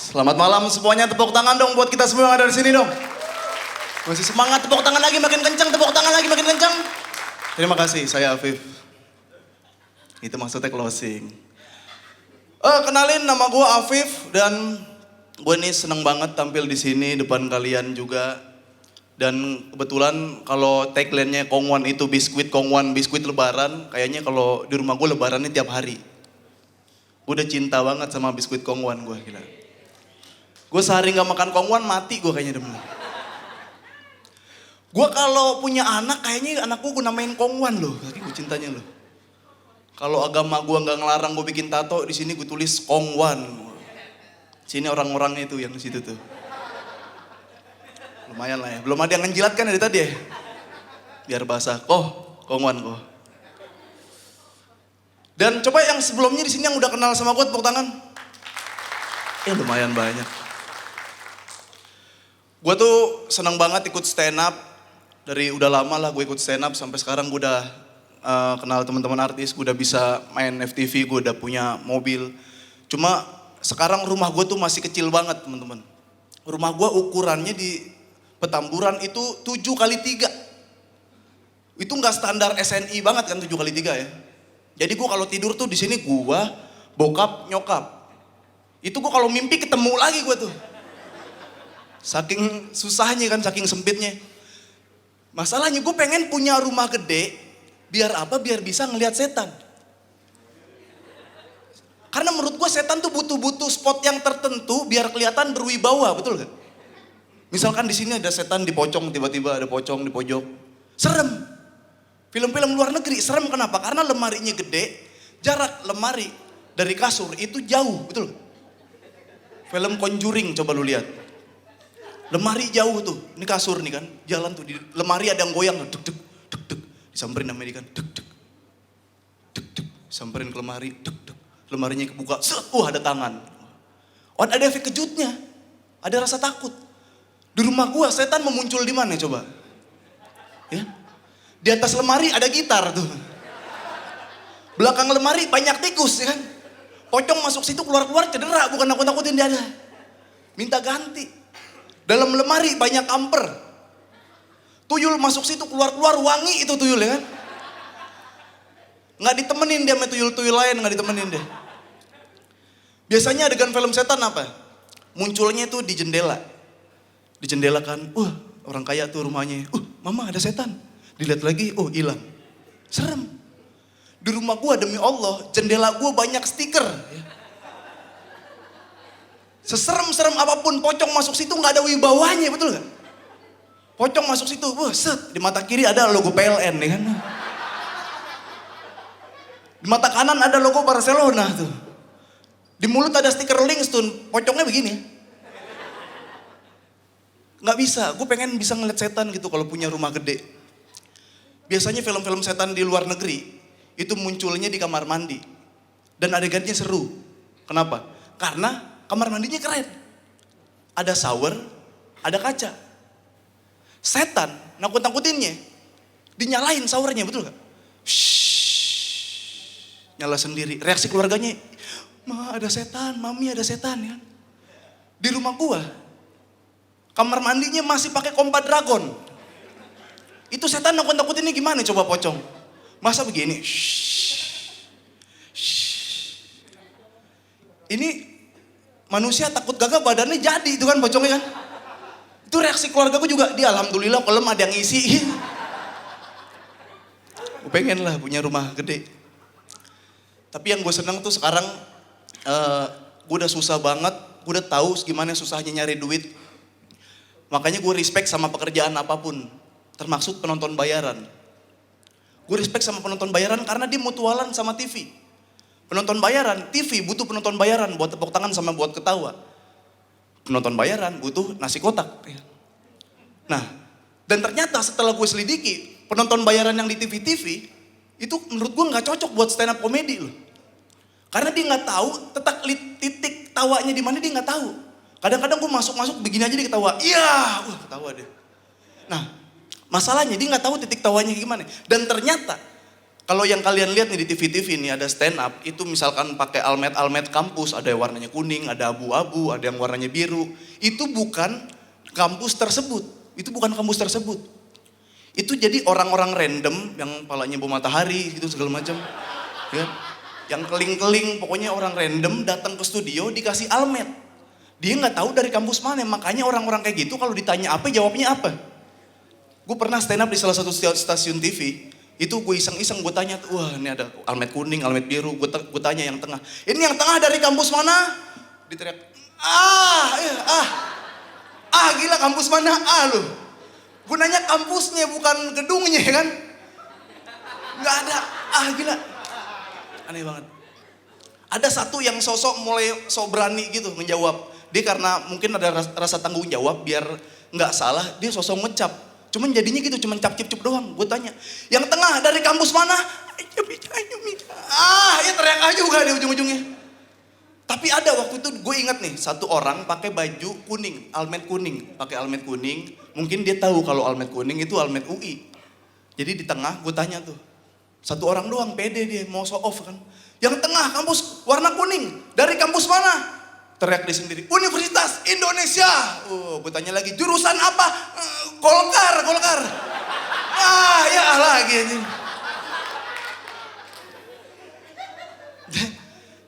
Selamat malam semuanya, tepuk tangan dong buat kita semua yang ada di sini dong. Masih semangat, tepuk tangan lagi makin kencang, tepuk tangan lagi makin kencang. Terima kasih, saya Afif. Itu maksudnya closing. Kenalin, nama gue Afif dan gue nih seneng banget tampil di sini depan kalian juga. Dan kebetulan kalau tagline-nya Kongwan itu biskuit Kongwan, biskuit lebaran, kayaknya kalau di rumah gue lebarannya tiap hari. Gue udah cinta banget sama biskuit Kongwan gue, gila. Gue sehari gak makan Kongwan mati gue kayaknya demen. Gue kalau punya anak kayaknya anak gue namain Kongwan loh, gue cintanya loh. Kalau agama gue nggak ngelarang gue bikin tato, di sini gue tulis Kongwan. Sini orang-orangnya itu yang di situ tuh. Lumayan lah ya, belum ada yang ngejilat kan dari tadi ya. Biar basah, Kongwan kok. Dan coba yang sebelumnya di sini yang udah kenal sama gue tepuk tangan. Lumayan banyak. Gue tuh senang banget ikut stand up. Dari udah lama lah gue ikut stand up sampai sekarang gue udah kenal teman-teman artis, gue udah bisa main FTV, gue udah punya mobil. Cuma sekarang rumah gue tuh masih kecil banget teman-teman. Rumah gue ukurannya di Petamburan itu 7x3. Itu nggak standar SNI banget kan 7x3 ya. Jadi gue kalau tidur tuh di sini gue, bokap, nyokap. Itu gue kalau mimpi ketemu lagi gue tuh. Saking susahnya kan, saking sempitnya. Masalahnya gue pengen punya rumah gede, biar apa? Biar bisa ngelihat setan. Karena menurut gue setan tuh butuh spot yang tertentu biar kelihatan berwibawa, betul gak? Misalkan di sini ada setan di pocong, tiba-tiba ada pocong di pojok. Serem. Film-film luar negeri serem, kenapa? Karena lemarinya gede, jarak lemari dari kasur itu jauh, betul gak? Film Conjuring coba lu lihat. Lemari jauh tuh, ini kasur nih kan, jalan tuh di lemari ada yang goyang, deg deg deg deg, disamperin sama dia kan, deg deg deg deg, samperin ke lemari, deg deg, lemarinya kebuka, ada tangan. Ada efek kejutnya, ada rasa takut. Di rumah gua setan memuncul di mana coba? Ya, di atas lemari ada gitar tuh, belakang lemari banyak tikus ya kan, pocong masuk situ keluar cedera, bukan nakut-nakutin dia ada, minta ganti. Dalam lemari banyak amper. Tuyul masuk situ keluar wangi itu tuyul ya kan. Nggak ditemenin dia sama tuyul-tuyul lain, nggak ditemenin dia. Biasanya adegan film setan apa? Munculnya tuh di jendela. Di jendela kan, orang kaya tuh rumahnya. Mama ada setan. Dilihat lagi, hilang. Serem. Di rumah gua demi Allah, jendela gua banyak stiker. Ya. Seserem-serem apapun pocong masuk situ nggak ada wibawanya, betul nggak? Pocong masuk situ, di mata kiri ada logo PLN ya kan? Di mata kanan ada logo Barcelona tuh. Di mulut ada stiker Linkstone, pocongnya begini. Nggak bisa, gue pengen bisa ngeliat setan gitu kalau punya rumah gede. Biasanya film-film setan di luar negeri itu munculnya di kamar mandi dan adegannya seru. Kenapa? Karena kamar mandinya keren. Ada shower, ada kaca. Setan, nakut-nakutinnya, dinyalain showernya, betul gak? Nyala sendiri. Reaksi keluarganya, Ma ada setan, Mami ada setan ya. Di rumah gua, kamar mandinya masih pakai kompa dragon. Itu setan nakut-nakutinnya gimana coba pocong? Masa begini? Ini manusia takut gagak badannya jadi itu kan pocongnya kan. Itu reaksi keluarga gue juga, dia alhamdulillah kalau ada yang isi. Gue pengen lah punya rumah gede. Tapi yang gue seneng tuh sekarang gue udah susah banget, gue udah tahu gimana susahnya nyari duit. Makanya gue respect sama pekerjaan apapun, termasuk penonton bayaran. Gue respect sama penonton bayaran karena dia mutualan sama TV. Penonton bayaran, TV butuh penonton bayaran buat tepuk tangan sama buat ketawa. Penonton bayaran butuh nasi kotak. Nah, dan ternyata setelah gue selidiki, penonton bayaran yang di TV-TV, itu menurut gue gak cocok buat stand up comedy loh. Karena dia gak tahu titik tawanya di mana, dia gak tahu. Kadang-kadang gue masuk begini aja dia ketawa. Ketawa deh. Nah, masalahnya dia gak tahu titik tawanya gimana. Dan ternyata Kalau yang kalian lihat nih di TV-TV nih ada stand up, itu misalkan pakai almet kampus, ada yang warnanya kuning, ada abu-abu, ada yang warnanya biru. Itu bukan kampus tersebut, itu bukan kampus tersebut. Itu jadi orang-orang random yang palanya bau matahari gitu segala macam. Ya. Yang keling-keling, pokoknya orang random datang ke studio dikasih almet. Dia nggak tahu dari kampus mana, makanya orang-orang kayak gitu kalau ditanya apa jawabnya apa. Gue pernah stand up di salah satu stasiun TV. Itu gue iseng-iseng gue tanya, wah ini ada almet kuning, almet biru, gue tanya yang tengah. Ini yang tengah dari kampus mana? Diteriak, gila kampus mana? Lu. Gue nanya kampusnya bukan gedungnya kan? Nggak ada, gila. Aneh banget. Ada satu yang sosok mulai sok berani gitu menjawab. Dia karena mungkin ada rasa tanggung jawab biar nggak salah, dia sosok ngecap. Cuman jadinya gitu, cuman cap-cip doang. Gue tanya, yang tengah dari kampus mana? Ya teriak juga di ujung-ujungnya. Tapi ada waktu itu gue ingat nih, satu orang pakai baju kuning, almet kuning. Pakai almet kuning, mungkin dia tahu kalau almet kuning itu almet UI. Jadi di tengah gue tanya tuh, satu orang doang pede dia, mau show off kan. Yang tengah kampus warna kuning, dari kampus mana? Teriak dia sendiri, Universitas Indonesia. Gue tanya lagi, jurusan apa? Golkar. Ya lagi aja.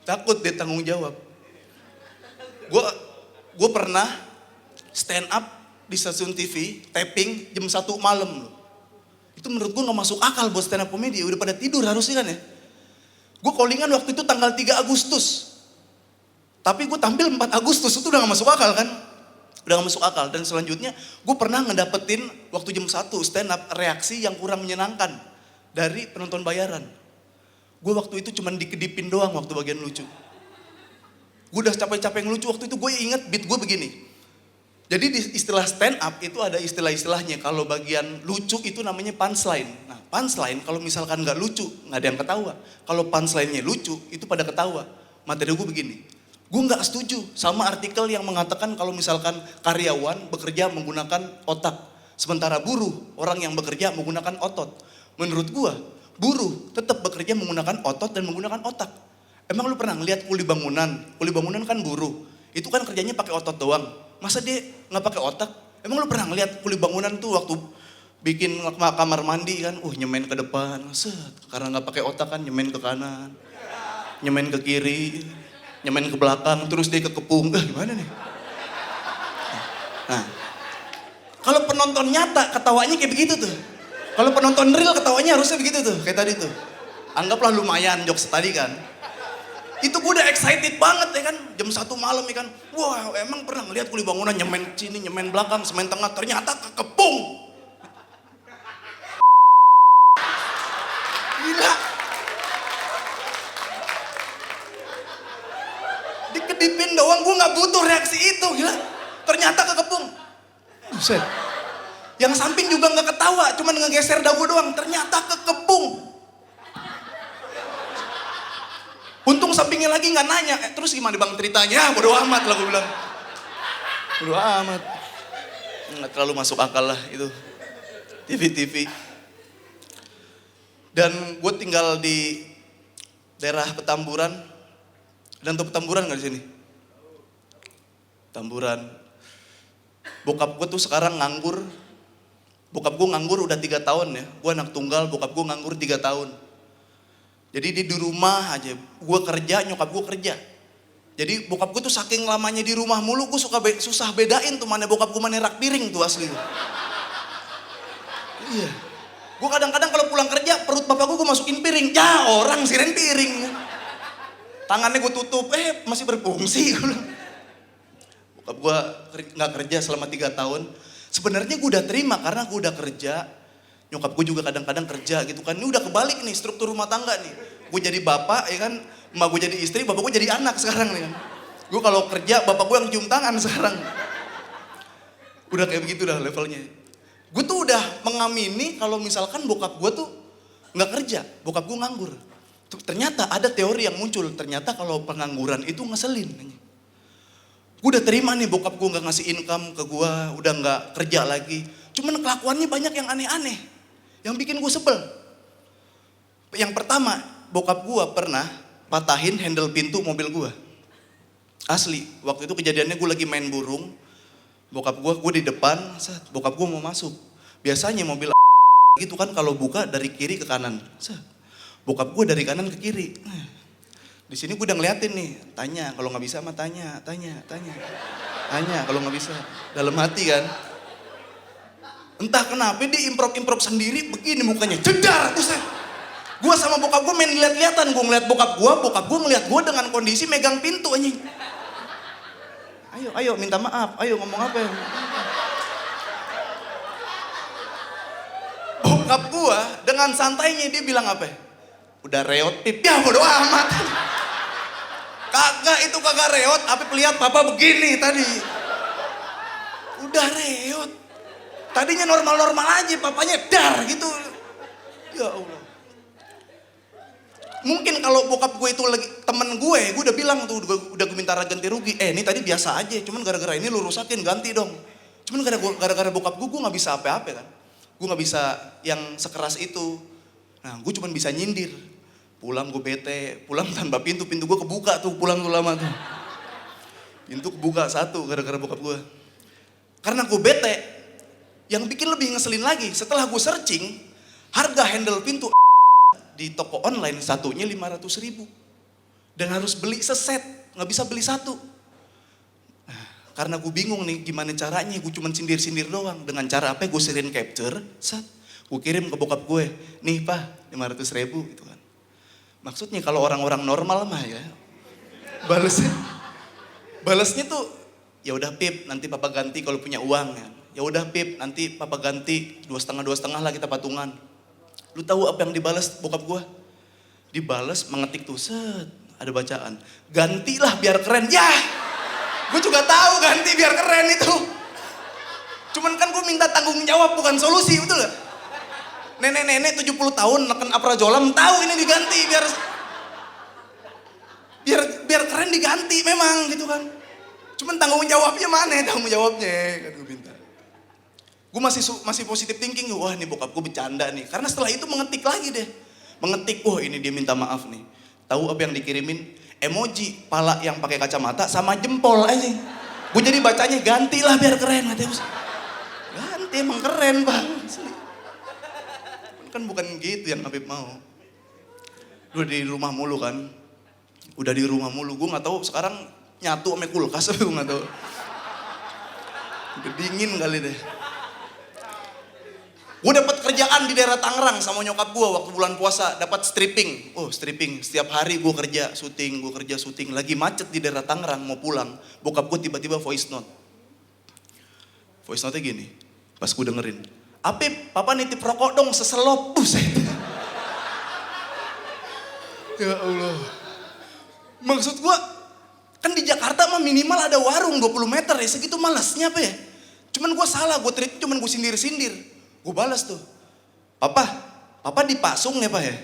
Takut dia tanggung jawab. Gue pernah stand up di stasiun TV, taping jam 1 malam loh. Itu menurut gue gak masuk akal buat stand up komedi, udah pada tidur harusnya kan ya. Gue callingan waktu itu tanggal 3 Agustus. Tapi gue tampil 4 Agustus, itu udah gak masuk akal kan. Udah gak masuk akal. Dan selanjutnya gue pernah ngedapetin waktu jam 1 stand up reaksi yang kurang menyenangkan dari penonton bayaran. Gue waktu itu cuman dikedipin doang waktu bagian lucu. Gue udah capek-capek ngelucu waktu itu, gue inget beat gue begini. Jadi di istilah stand up itu ada istilah-istilahnya. Kalau bagian lucu itu namanya punchline. Nah punchline kalau misalkan gak lucu, gak ada yang ketawa. Kalau punchline-nya lucu, itu pada ketawa. Materi gue begini. Gue gak setuju sama artikel yang mengatakan kalau misalkan karyawan bekerja menggunakan otak. Sementara buruh, orang yang bekerja menggunakan otot. Menurut gue, buruh tetap bekerja menggunakan otot dan menggunakan otak. Emang lu pernah ngeliat kuli bangunan? Kuli bangunan kan buruh. Itu kan kerjanya pakai otot doang. Masa dia gak pakai otak? Emang lu pernah ngeliat kuli bangunan tuh waktu bikin kamar mandi kan? Nyemen ke depan. Karena gak pakai otak kan nyemen ke kanan. Nyemen ke kiri. Nyemen ke belakang, terus dia kekepung. Gimana nih? Nah, kalau penonton nyata ketawanya kayak begitu tuh. Kalau penonton real ketawanya harusnya begitu tuh, kayak tadi tuh. Anggaplah lumayan jokes tadi kan. Itu gue udah excited banget ya kan, jam 1 malam ya kan. Wah emang pernah ngeliat kuli bangunan nyemen sini, nyemen belakang, semen tengah, ternyata kekepung. Gila. Dikedipin doang, gue gak butuh reaksi itu, gila. Ternyata kekepung. Buset. Yang samping juga gak ketawa, cuma ngegeser dagu doang, ternyata kekepung. Untung sampingnya lagi gak nanya, terus gimana bang ceritanya? Bodo amat lah gue bilang. Bodo amat. Gak terlalu masuk akal lah itu. TV. Dan gue tinggal di daerah Petamburan. Dan untuk Petamburan gak di sini? Petamburan. Bokap gue tuh sekarang nganggur. Bokap gue nganggur udah 3 tahun ya. Gue anak tunggal, bokap gue nganggur 3 tahun. Jadi dia di rumah aja. Gue kerja, nyokap gue kerja. Jadi bokap gue tuh saking lamanya di rumah mulu, gue susah bedain tuh mana bokap gue mana rak piring tuh asli. Iya. Gue kadang-kadang kalau pulang kerja, perut bapak gue masukin piring. Ya orang siren piring. Tangannya gue tutup, masih berfungsi. Bokap gue gak kerja selama 3 tahun. Sebenarnya gue udah terima karena gue udah kerja. Nyokap gue juga kadang-kadang kerja gitu kan. Ini udah kebalik nih struktur rumah tangga nih. Gue jadi bapak ya kan, emak gue jadi istri, bapak gue jadi anak sekarang nih kan. Gue kalau kerja, bapak gue yang cium tangan sekarang. Udah kayak begitu dah levelnya. Gue tuh udah mengamini kalau misalkan bokap gue tuh gak kerja, bokap gue nganggur. Ternyata ada teori yang muncul, ternyata kalau pengangguran itu ngeselin. Gue udah terima nih bokap gue gak ngasih income ke gue, udah gak kerja lagi. Cuman kelakuannya banyak yang aneh-aneh, yang bikin gue sebel. Yang pertama, bokap gua pernah patahin handle pintu mobil gua. Asli, waktu itu kejadiannya gue lagi main burung. Bokap gue di depan, bokap gue mau masuk. Biasanya mobil gitu kan kalau buka dari kiri ke kanan. Bokap gue dari kanan ke kiri. Di sini gue udah ngeliatin nih, tanya kalau nggak bisa mah tanya kalau nggak bisa. Dalam hati kan. Entah kenapa dia improv sendiri begini mukanya, jedar, buset. Gue sama bokap gue main lihat-lihatan, gue ngeliat bokap gue ngeliat gue dengan kondisi megang pintu anjing. Ayo minta maaf, ayo ngomong apa ya? Bokap gua dengan santainya dia bilang apa? Udah reot pip, ya bodo amat. Kagak reot, Apip lihat papa begini tadi. Udah reot. Tadinya normal-normal aja, papanya dar gitu. Ya Allah. Mungkin kalau bokap gue itu lagi temen gue udah bilang tuh, udah gue minta ganti rugi. Ini tadi biasa aja, cuman gara-gara ini lu rusakin, ganti dong. Cuman gara-gara bokap gue gak bisa apa-apa kan. Gue gak bisa yang sekeras itu. Nah gue cuman bisa nyindir. Pulang gue bete, pulang tanpa pintu gue kebuka tuh, pulang tuh lama tuh. Pintu kebuka satu gara-gara bokap gue. Karena gue bete, yang bikin lebih ngeselin lagi, setelah gue searching, harga handle pintu di toko online satunya 500.000 dan harus beli seset, nggak bisa beli satu. Nah, karena gue bingung nih gimana caranya, gue cuma sindir-sindir doang. Dengan cara apa? Gue screen capture, gue kirim ke bokap gue, nih pak 500.000 gitu kan. Maksudnya kalau orang-orang normal mah ya, balesnya tuh ya udah pip nanti papa ganti kalau punya uang ya. Ya udah pip nanti papa ganti 2,5 lah kita patungan. Lu tahu apa yang dibalas bokap gue? Dibalas mengetik tuh, ada bacaan. Gantilah biar keren. Ya, gue juga tahu ganti biar keren itu. Cuman kan gue minta tanggung jawab bukan solusi, betul gak? Nenek-nenek 70 tahun neken aprajolam tahu ini diganti biar keren diganti memang gitu kan. Cuman tanggung jawabnya mana tanggung jawabnya kan gue minta. Gue masih positive thinking, wah nih bokap gue bercanda nih. Karena setelah itu mengetik lagi deh. Mengetik, wah ini dia minta maaf nih. Tahu apa yang dikirimin? Emoji pala yang pakai kacamata sama jempol aja. Gue jadi bacanya gantilah biar keren. Ganti emang keren bang. Kan bukan gitu yang Habib mau. Udah di rumah mulu kan. Gue gak tahu sekarang nyatu sama kulkas. Gue gak tahu. Udah dingin kali deh. Gue dapat kerjaan di daerah Tangerang sama nyokap gue waktu bulan puasa, dapat stripping. Stripping setiap hari gue kerja syuting. Lagi macet di daerah Tangerang mau pulang, bokap gue tiba-tiba voice note. Voice note-nya gini, pas gue dengerin, Apip, papa nitip rokok dong seselop, buset. Ya Allah. Maksud gue, kan di Jakarta mah minimal ada warung 20 meter ya, segitu malasnya apa ya. Cuman gue salah, gue trip cuman gue sindir-sindir. Gue balas tuh, papa dipasung ya pak ya?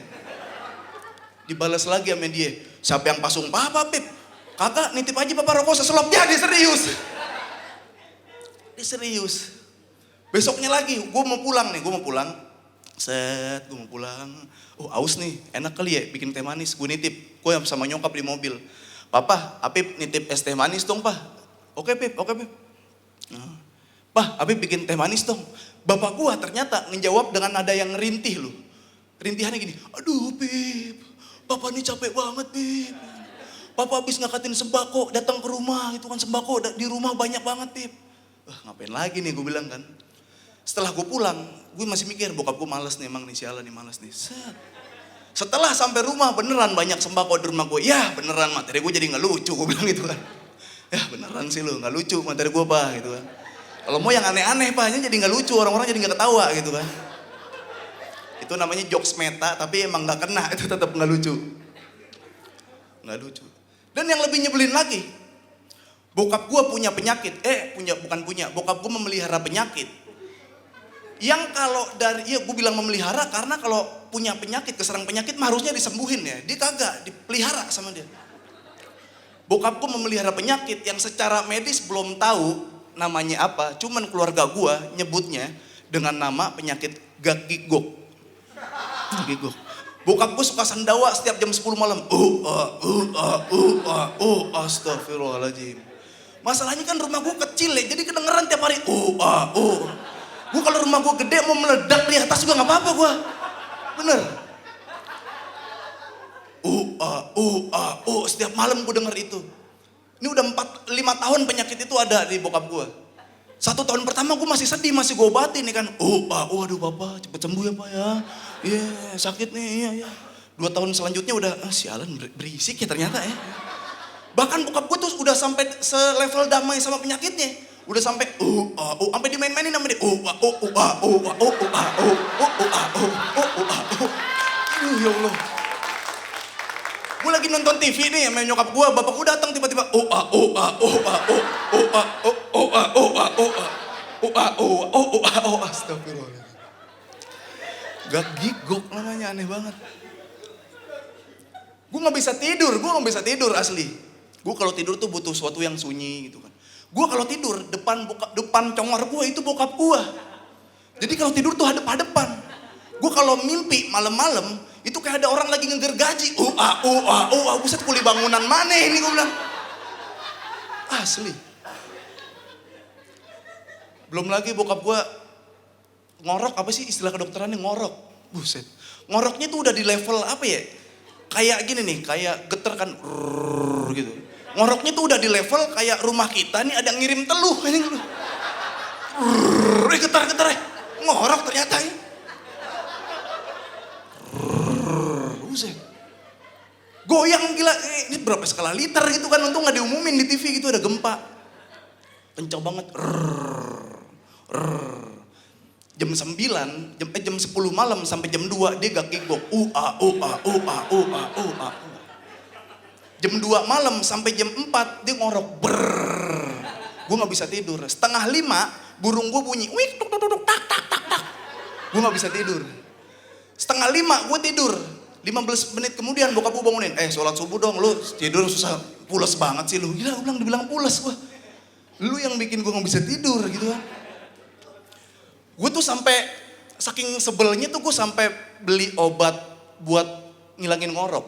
Dibalas lagi sama dia, siapa yang pasung? Papa Pip, kakak nitip aja papa rokok seselop. Ya dia serius. Besoknya lagi, gue mau pulang. Gue mau pulang. Aus nih, enak kali ya bikin teh manis. Gue nitip, gue sama nyokap di mobil. Papa, Apip nitip es teh manis dong pak. Oke Pip. Nah, Pak, Apip bikin teh manis dong. Bapak gua ternyata ngejawab dengan nada yang ngerintih loh. Rintihannya gini, aduh Pip, papa ini capek banget Pip. Papa habis ngakatin sembako, datang ke rumah, itu kan sembako di rumah banyak banget Pip. Ngapain lagi nih gue bilang kan. Setelah gue pulang, gue masih mikir bokap gue males nih emang nih, sialan nih males nih. Setelah sampai rumah beneran banyak sembako di rumah gue. Ya beneran materi gue jadi gak lucu, gue bilang gitu kan. Ya beneran sih lu, gak lucu materi gue pak gitu kan. Kalau mau yang aneh-aneh pak, jadi gak lucu, orang-orang jadi gak ketawa gitu kan. Itu namanya jokes meta, tapi emang gak kena, itu tetap gak lucu. Gak lucu. Dan yang lebih nyebelin lagi, bokap gue punya penyakit, bokap gue memelihara penyakit. Yang kalau gue bilang memelihara karena kalau punya penyakit, keserang penyakit mah harusnya disembuhin ya. Dia kagak, dipelihara sama dia. Bokap gue memelihara penyakit yang secara medis belum tahu namanya apa, cuman keluarga gua nyebutnya dengan nama penyakit gagigok. Bokap gue suka sendawa setiap jam 10 malam. Astagfirullahaladzim. Masalahnya kan rumah gue kecil ya, jadi kedengeran tiap hari. Gue kalau rumah gue gede mau meledak di atas juga nggak apa-apa gue. Bener. Setiap malam gue denger itu. Ini udah 5 tahun penyakit itu ada di bokap gue. 1 tahun pertama gue masih sedih, masih gue obatin nih kan. Aduh papa cepet sembuh ya pak ya. Iya sakit nih, iya. 2 tahun selanjutnya udah, sialan berisik ya ternyata ya. Bahkan bokap gue tuh udah sampai selevel damai sama penyakitnya. Udah sampai, sampai dimain-mainin sama dia. Ya Allah. Gue lagi nonton TV nih sama nyokap gue, bapak gue datang tiba-tiba astagfirullah. Gak gigok namanya, aneh banget. Gue gak bisa tidur asli. Gue kalau tidur tuh butuh sesuatu yang sunyi gitu kan. Gue kalau tidur depan congor gue itu bokap gue. Jadi kalau tidur tuh hadap-hadapan. Gue kalau mimpi malam-malam itu kayak ada orang lagi ngegergaji. Buset kuli bangunan mana ini gue bilang. Asli. Belum lagi bokap gue ngorok, apa sih istilah kedokterannya, ngorok. Buset. Ngoroknya tuh udah di level apa ya? Kayak gini nih, kayak geter kan gitu. Ngoroknya tuh udah di level kayak rumah kita nih ada yang ngirim teluh ini. Getar-getar. Ngorok ternyata ya. Buset. Goyang gila, ini berapa skala liter gitu kan, untung gak diumumin di TV gitu, ada gempa. Kencang banget. Jam 9, jam 10 malam sampai jam 2 dia gak gigok. Jam 2 malam sampai jam 4 dia ngorok. Gue gak bisa tidur. 4:30 burung gue bunyi. Wik tuk tuk tuk tak tak tak tak. Gue gak bisa tidur. 4:30 gue tidur. 15 menit kemudian bokap gue bangunin. Sholat subuh dong, lu tidur susah, pules banget sih lu. Gila, gue dibilang pules gue. Lu yang bikin gue gak bisa tidur gitu kan. Gue tuh sampai saking sebelnya tuh gue sampai beli obat buat ngilangin ngorok.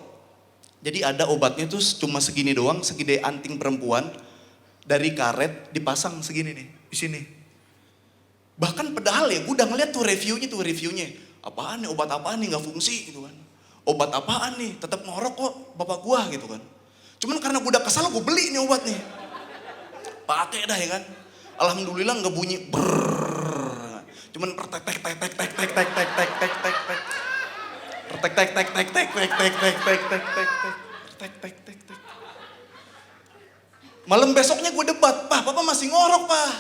Jadi ada obatnya tuh cuma segini doang, segede anting perempuan, dari karet dipasang segini nih, di sini. Bahkan padahal ya gue udah ngeliat tuh reviewnya. Apaan nih, obat apaan nih, gak fungsi gitu kan. Obat apaan nih, tetap ngorok kok bapak gue gitu kan. Cuman karena gue udah kesal gue beli nih obat nih. Pakai dah ya kan. Alhamdulillah gak bunyi cuman malam besoknya gue debat, papa masih ngorok pak,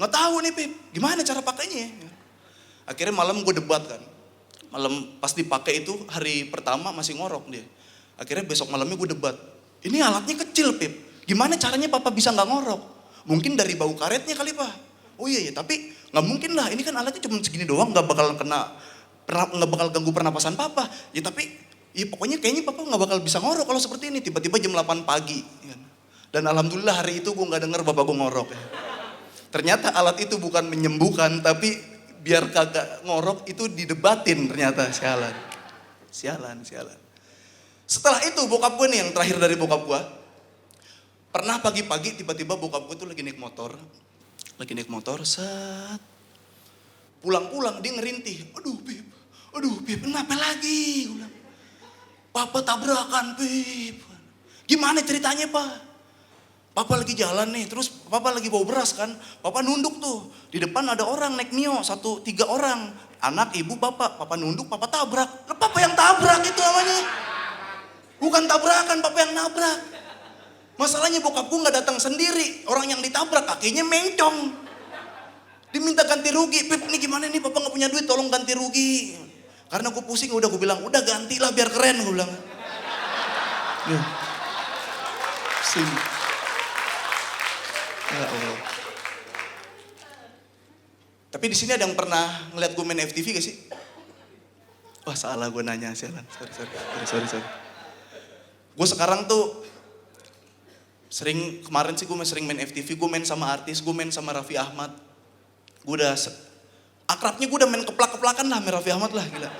nggak tahu nih Pip, gimana cara pakainya. Akhirnya malam gue debat kan, malam pas dipakai itu hari pertama masih ngorok dia. Akhirnya besok malamnya gue debat, ini alatnya kecil Pip, gimana caranya papa bisa nggak ngorok? Mungkin dari bau karetnya kali pak. Oh iya tapi nggak mungkin lah, ini kan alatnya cuma segini doang, nggak bakal ganggu pernapasan papa. Ya tapi, ya pokoknya kayaknya papa nggak bakal bisa ngorok kalau seperti ini. Tiba-tiba jam 8 pagi. Dan alhamdulillah hari itu gue nggak denger bapak gue ngorok. Ternyata alat itu bukan menyembuhkan, tapi biar kagak ngorok itu didebatin ternyata. Sialan. Setelah itu bokap gue nih yang terakhir dari bokap gue. Pernah pagi-pagi tiba-tiba bokap gue tuh lagi naik motor, set. Pulang-pulang dia ngerintih. Aduh Beb, kenapa lagi? Papa tabrakan Beb. Gimana ceritanya Pak? Papa lagi jalan nih, terus papa lagi bawa beras kan. Papa nunduk tuh, di depan ada orang naik Mio, 3 orang. Anak, ibu, bapak. Papa nunduk, papa tabrak. Lah papa yang tabrak itu namanya. Bukan tabrakan, papa yang nabrak. Masalahnya bokap gue gak datang sendiri. Orang yang ditabrak kakinya mencong. Diminta ganti rugi. Pip, ini gimana nih, papa gak punya duit, tolong ganti rugi. Karena gue pusing, udah gue bilang, udah gantilah biar keren, gue bilang. Sini. Ya Allah. Tapi di sini ada yang pernah ngeliat gue main FTV gak sih? Wah salah gue nanya, sialan. Sorry. Gue sekarang tuh kemarin sih gue sering main FTV, gue main sama artis, gue main sama Raffi Ahmad. Gue udah, akrabnya gue udah main keplak-keplakan lah sama Raffi Ahmad lah, gila.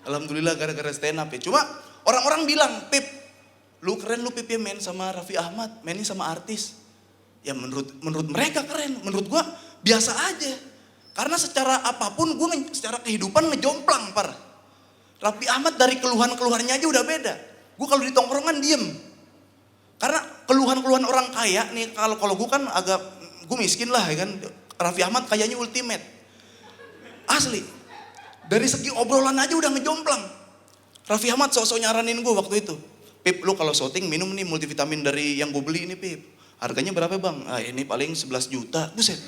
Alhamdulillah gara-gara stand up ya. Cuma orang-orang bilang, Pip, lu keren lu Pip ya main sama Raffi Ahmad, mainin sama artis. Ya menurut mereka keren, menurut gua biasa aja. Karena secara apapun gua secara kehidupan ngejomplang parah. Raffi Ahmad dari keluhan-keluhannya aja udah beda. Gua kalau di tongkrongan diem. Karena keluhan-keluhan orang kaya nih, kalau gua kan gua miskin lah ya kan. Raffi Ahmad kayaknya ultimate. Asli. Dari segi obrolan aja udah ngejomplang. Raffi Ahmad sok-sok nyaranin gue waktu itu. Pip, lu kalau syuting minum nih multivitamin dari yang gue beli ini Pip. Harganya berapa bang? Ah ini paling 11 juta. Buset.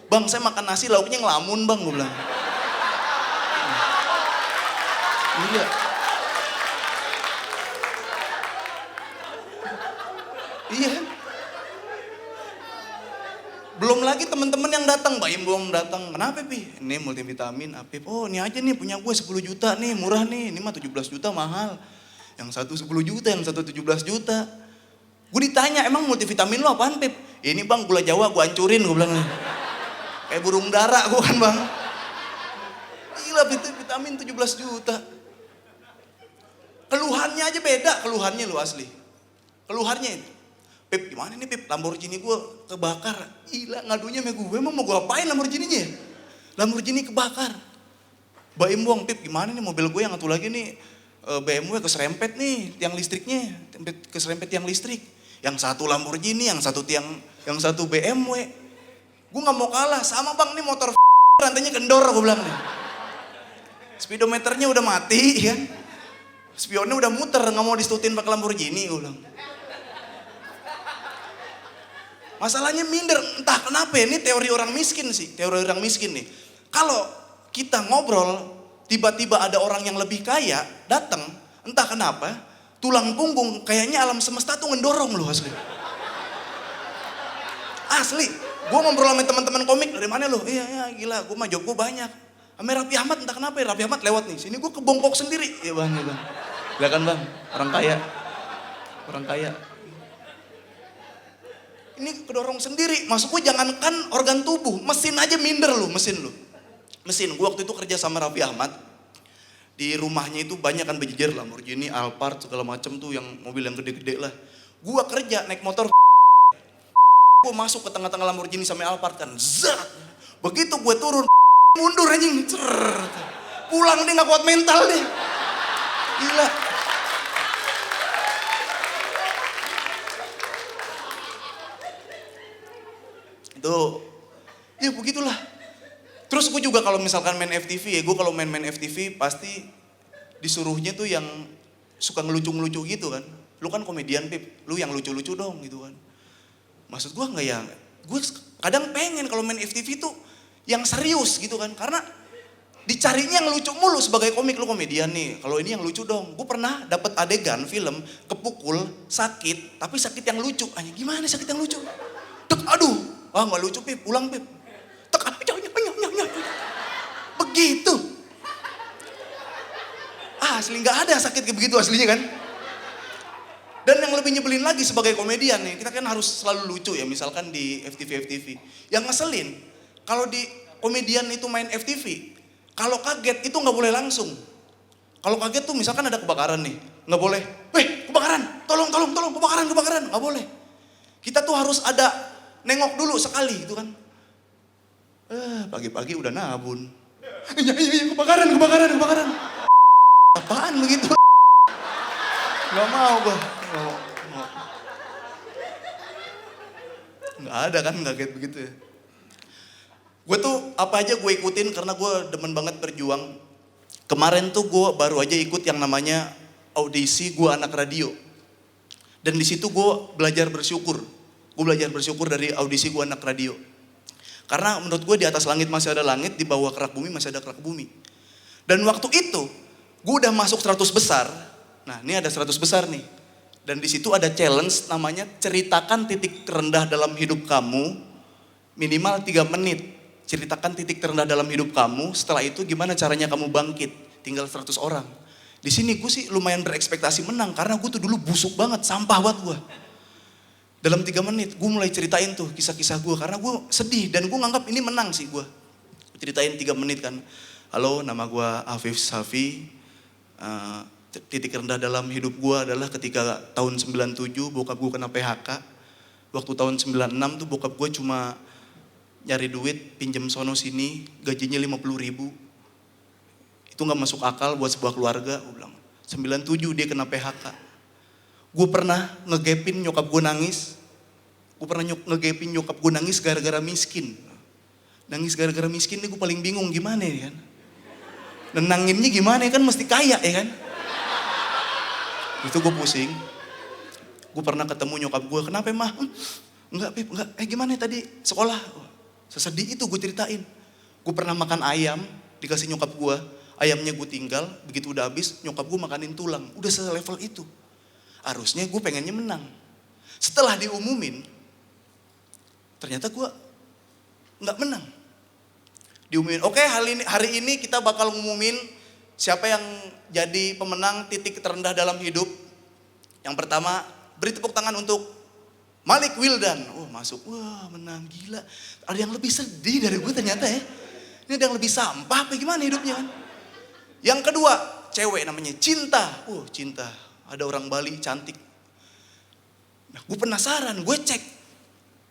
Bang saya makan nasi lauknya ngelamun bang, gue bilang. Iya. Iya. Belum lagi teman-teman yang datang, Mbak Im datang. Kenapa Pi? Ini multivitamin, Apip. Oh ini aja nih punya gue 10 juta nih, murah nih. Ini mah 17 juta mahal. Yang satu 10 juta, yang satu 17 juta. Gue ditanya, emang multivitamin lo apaan Pip? Ini bang gula Jawa gue hancurin, gue bilang. Kayak burung dara gue kan bang. Gila vitamin 17 juta. Keluhannya aja beda, keluhannya lo asli. Keluhannya itu. Pip gimana nih Pip, Lamborghini gue kebakar. Gila ngadunya sama gue, emang mau gue apain Lamborghini-nya? Lamborghini kebakar. Mbak Im buang, Pip gimana nih mobil gue yang satu lagi nih BMW keserempet nih tiang listriknya. Keserempet tiang listrik. Yang satu Lamborghini, yang satu BMW. Gue gak mau kalah, sama bang nih motor rantainya kendor gue bilang nih. Speedometernya udah mati kan. Spionnya udah muter, gak mau disetutin pakai Lamborghini gue bilang. Masalahnya minder, entah kenapa ini teori orang miskin sih, teori orang miskin nih. Kalau kita ngobrol, tiba-tiba ada orang yang lebih kaya datang, entah kenapa, tulang punggung kayaknya alam semesta tuh ngedorong loh asli. Asli, gue ngobrol sama teman-teman komik, dari mana lo? Iya gila, gue mah job gue banyak. Sama Raffi Ahmad entah kenapa ya, Raffi Ahmad lewat nih, sini gue kebongkok sendiri. Iya bang, ya bang. Lihat kan bang, orang kaya. Ini kedorong sendiri, maksudku jangankan organ tubuh, mesin aja minder lu, mesin. Gue waktu itu kerja sama Raffi Ahmad, di rumahnya itu banyak kan berjejer Lamborghini, Alphard, segala macem tuh yang mobil yang gede-gede lah. Gue kerja naik motor, gue masuk ke tengah-tengah Lamborghini sama Alphard kan, zat. Begitu gue turun, mundur anjing, pulang dia gak kuat mental deh, gila. Itu, ya begitulah. Terus gue juga kalau misalkan main FTV ya, gue kalau main FTV pasti disuruhnya tuh yang suka ngelucu-ngelucu gitu kan. Lu kan komedian Pip, lu yang lucu-lucu dong gitu kan. Maksud gue enggak ya, gue kadang pengen kalau main FTV tuh yang serius gitu kan. Karena dicarinya yang lucu mulu sebagai komik, lu komedian nih. Kalau ini yang lucu dong. Gue pernah dapat adegan film kepukul, sakit, tapi sakit yang lucu. Gimana sakit yang lucu? Tek, aduh. Wah gak lucu Pip, ulang Pip. Begitu. Asli gak ada sakit kayak begitu aslinya kan. Dan yang lebih nyebelin lagi sebagai komedian nih, kita kan harus selalu lucu ya, misalkan di FTV. Yang ngeselin, kalau di komedian itu main FTV, kalau kaget itu gak boleh langsung. Kalau kaget tuh misalkan ada kebakaran nih, gak boleh, weh kebakaran, tolong kebakaran, gak boleh. Kita tuh harus ada nengok dulu sekali gitu kan. Pagi-pagi udah nabun. Iya, kebakaran. Apaan begitu? Gak mau gue. Gak ada kan gak kayak begitu ya. Gue tuh apa aja gue ikutin karena gue demen banget berjuang. Kemarin tuh gue baru aja ikut yang namanya audisi gue anak radio. Dan di situ gue belajar bersyukur. Gue belajar bersyukur dari audisi gue anak radio. Karena menurut gue di atas langit masih ada langit, di bawah kerak bumi masih ada kerak bumi. Dan waktu itu, gue udah masuk 100 besar. Nah ini ada 100 besar nih. Dan di situ ada challenge namanya ceritakan titik terendah dalam hidup kamu minimal 3 menit. Ceritakan titik terendah dalam hidup kamu, setelah itu gimana caranya kamu bangkit. Tinggal 100 orang. Di sini gue sih lumayan berekspektasi menang karena gue tuh dulu busuk banget, sampah banget gue. Dalam 3 menit gue mulai ceritain tuh kisah-kisah gue karena gue sedih dan gue nganggap ini menang sih gue. Ceritain 3 menit kan. Halo, nama gue Afif Safi. Uh, Titik rendah dalam hidup gue adalah ketika tahun 97 bokap gue kena PHK. Waktu tahun 96 tuh bokap gue cuma nyari duit, pinjem sono sini, gajinya 50.000. Itu gak masuk akal buat sebuah keluarga. Gue bilang, 97 dia kena PHK. Gue pernah ngegepin nyokap gue nangis. Gue pernah ngegepin nyokap gue nangis gara-gara miskin. Nangis gara-gara miskin nih gue paling bingung gimana ya kan. Nenanginnya gimana ya kan, mesti kaya ya kan. Itu gue pusing. Gue pernah ketemu nyokap gue, kenapa mah? Enggak Pip, enggak. Gimana tadi sekolah? Sesedih itu gue ceritain. Gue pernah makan ayam, dikasih nyokap gue. Ayamnya gue tinggal, begitu udah habis nyokap gue makanin tulang. Udah selevel itu. Harusnya gue pengennya menang. Setelah diumumin, ternyata gue nggak menang. Diumumin, oke, hari ini kita bakal ngumumin siapa yang jadi pemenang titik terendah dalam hidup. Yang pertama, beri tepuk tangan untuk Malik Wildan. Oh masuk, wah menang, gila. Ada yang lebih sedih dari gue ternyata ya. Ini ada yang lebih sampah apa gimana hidupnya kan. Yang kedua, cewek namanya Cinta. Cinta, ada orang Bali cantik. Nah gue penasaran, gue cek.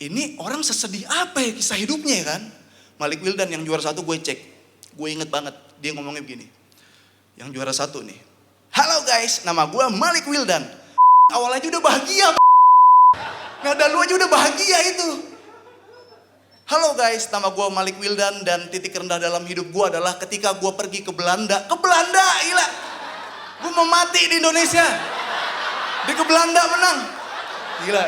Ini orang sesedih apa ya kisah hidupnya kan. Malik Wildan yang juara 1 gue cek. Gue inget banget, dia ngomongnya begini. Yang juara 1 nih. Halo guys, nama gue Malik Wildan. Awal aja udah bahagia. Nada lu aja udah bahagia itu. Halo guys, nama gue Malik Wildan dan titik rendah dalam hidup gue adalah ketika gue pergi ke Belanda. Ke Belanda, gila. Gue mau mati di Indonesia. Di ke Belanda menang. Gila.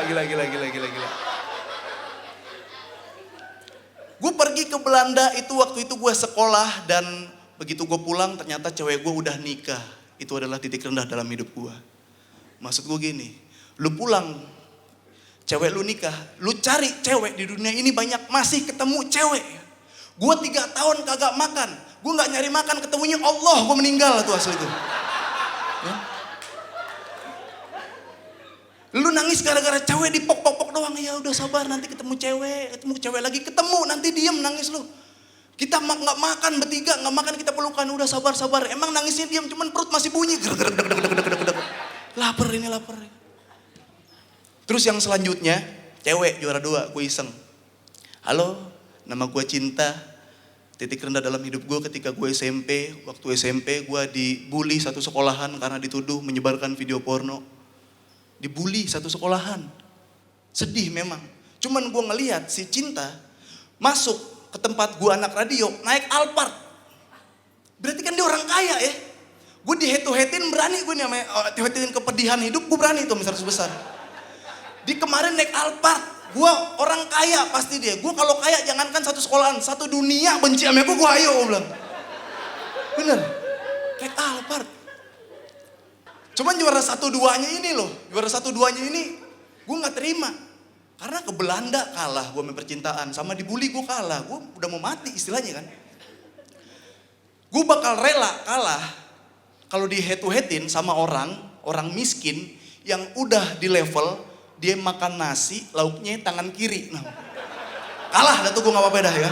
Gue pergi ke Belanda itu waktu itu gue sekolah dan begitu gue pulang ternyata cewek gue udah nikah. Itu adalah titik rendah dalam hidup gue. Maksud gue gini, lu pulang, cewek lu nikah, lu cari cewek di dunia ini banyak, masih ketemu cewek. Gue 3 tahun kagak makan, gue gak nyari makan, ketemunya Allah, gue meninggal tuh asli itu. Ya? Lu nangis gara-gara cewek dipok-pok doang, ya udah sabar nanti ketemu cewek lagi, ketemu nanti diem nangis lu. Kita nggak makan bertiga, nggak makan kita pelukan, udah sabar. Emang nangisnya diam, cuman perut masih bunyi. Lapar. Terus yang selanjutnya, cewek juara 2, gue iseng. Halo, nama gue Cinta. Titik rendah dalam hidup gue ketika gue SMP. Waktu SMP gue dibully satu sekolahan karena dituduh menyebarkan video porno. Dibully satu sekolahan. Sedih memang. Cuman gue ngelihat si Cinta masuk ke tempat gue anak radio, naik Alphard. Berarti kan dia orang kaya ya. Gue dihead-to-headin berani gue nih, head-to-headin kepedihan hidup gue berani tuh misal sebesar. Di kemarin naik Alphard, gue orang kaya pasti dia. Gue kalau kaya jangankan satu sekolahan, satu dunia benci sama gue ayo gue bilang. Bener, naik Alphard. Cuman juara 1-2-nya ini loh, juara 1-2-nya ini gue gak terima. Karena ke Belanda kalah gue main percintaan, sama dibully gue kalah, gue udah mau mati istilahnya kan. Gue bakal rela kalah kalau di head to headin sama orang miskin yang udah di level dia makan nasi lauknya tangan kiri. Nah, kalah dah tuh gue gak apa-apa dah ya.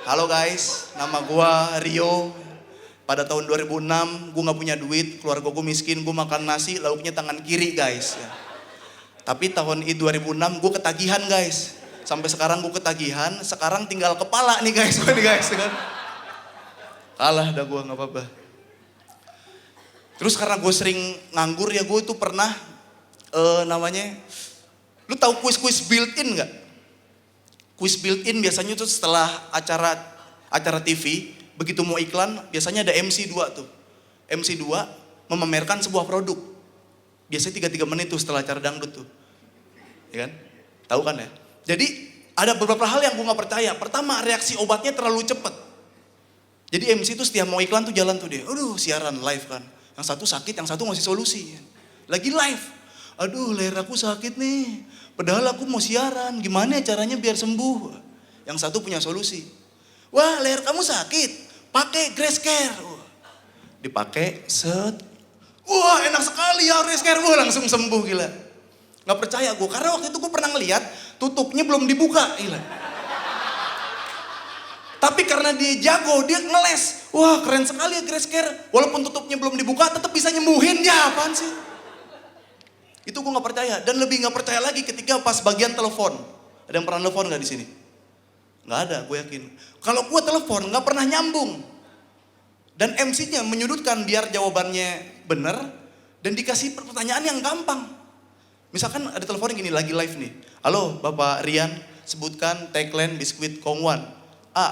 Halo guys, nama gue Rio. Pada tahun 2006 gue gak punya duit, keluarga gue miskin, gue makan nasi lauknya tangan kiri guys ya. Tapi tahun 2006 gue ketagihan guys. Sampai sekarang gue ketagihan, sekarang tinggal kepala nih guys. Kan? Kalah dah gue gak apa-apa. Terus karena gue sering nganggur ya gue tuh pernah namanya, lu tahu kuis built-in gak? Kuis built-in biasanya tuh setelah acara TV, begitu mau iklan biasanya ada MC 2 tuh. MC 2 memamerkan sebuah produk. Biasanya 3 menit tuh setelah acara dangdut tuh. Ya kan? Tahu kan ya? Jadi ada beberapa hal yang gue gak percaya. Pertama, reaksi obatnya terlalu cepat. Jadi MC tuh setiap mau iklan tuh jalan tuh dia. Aduh siaran live kan. Yang satu sakit, yang satu ngasih solusi. Lagi live. Aduh leher aku sakit nih. Padahal aku mau siaran. Gimana caranya biar sembuh? Yang satu punya solusi. Wah leher kamu sakit. Pakai Grace Care. Dipakai set. Wah enak sekali ya Grace Care. Wah langsung sembuh gila. Gak percaya gue, karena waktu itu gue pernah ngeliat tutupnya belum dibuka, gila. Tapi karena dia jago, dia ngeles. Wah keren sekali ya Grace Care. Walaupun tutupnya belum dibuka, tetap bisa nyembuhin. Ya apaan sih? Itu gue gak percaya. Dan lebih gak percaya lagi ketika pas bagian telepon. Ada yang pernah telepon gak di sini? Gak ada, gue yakin. Kalau gue telepon gak pernah nyambung. Dan MC-nya menyudutkan biar jawabannya benar. Dan dikasih pertanyaan yang gampang. Misalkan ada telepon gini, lagi live nih. Halo Bapak Rian, sebutkan tagline biskuit Kongwan. A.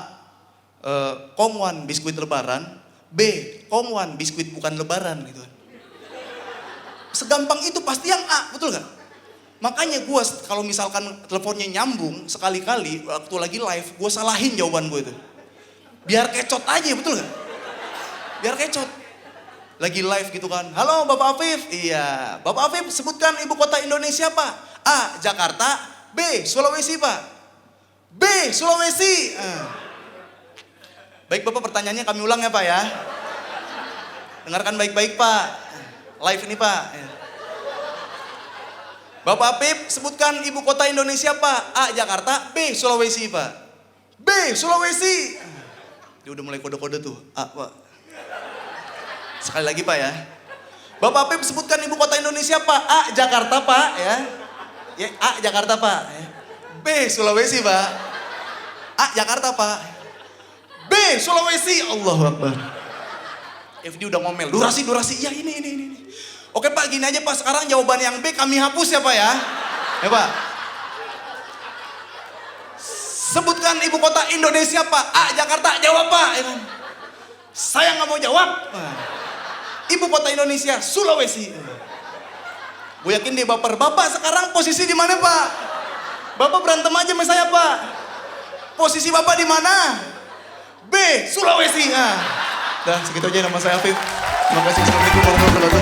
Kongwan biskuit lebaran. B. Kongwan biskuit bukan lebaran. Gitu. Segampang itu pasti yang A, betul gak? Makanya gue kalau misalkan teleponnya nyambung sekali-kali waktu lagi live, gue salahin jawaban gue itu. Biar kecot aja, betul gak? Biar kecot. Lagi live gitu kan. Halo Bapak Afif. Iya. Bapak Afif sebutkan ibu kota Indonesia Pak. A. Jakarta. B. Sulawesi Pak. B. Sulawesi. Baik Bapak, pertanyaannya kami ulang ya Pak ya. Dengarkan baik-baik Pak. Live ini Pak. Bapak Afif sebutkan ibu kota Indonesia Pak. A. Jakarta. B. Sulawesi Pak. B. Sulawesi. Dia udah mulai kode-kode tuh. A Pak. Sekali lagi Pak ya. Bapak Pip sebutkan ibu kota Indonesia Pak. A. Jakarta Pak ya. Ya A. Jakarta Pak. B. Sulawesi Pak. A. Jakarta Pak. B. Sulawesi. Allahu Akbar. FD udah ngomel. Durasi. Ya ini. Oke Pak, gini aja Pak. Sekarang jawaban yang B kami hapus ya Pak ya. Ya Pak. Sebutkan ibu kota Indonesia Pak. A. Jakarta. Jawab Pak. Saya nggak mau jawab. Ibu kota Indonesia, Sulawesi. Gue yakin dia baper. Bapak sekarang posisi di mana Pak? Bapak berantem aja sama saya Pak. Posisi Bapak di mana? B. Sulawesi. Dah segitu aja, nama saya Afif. Terima kasih. Assalamualaikum warahmatullahi wabarakatuh.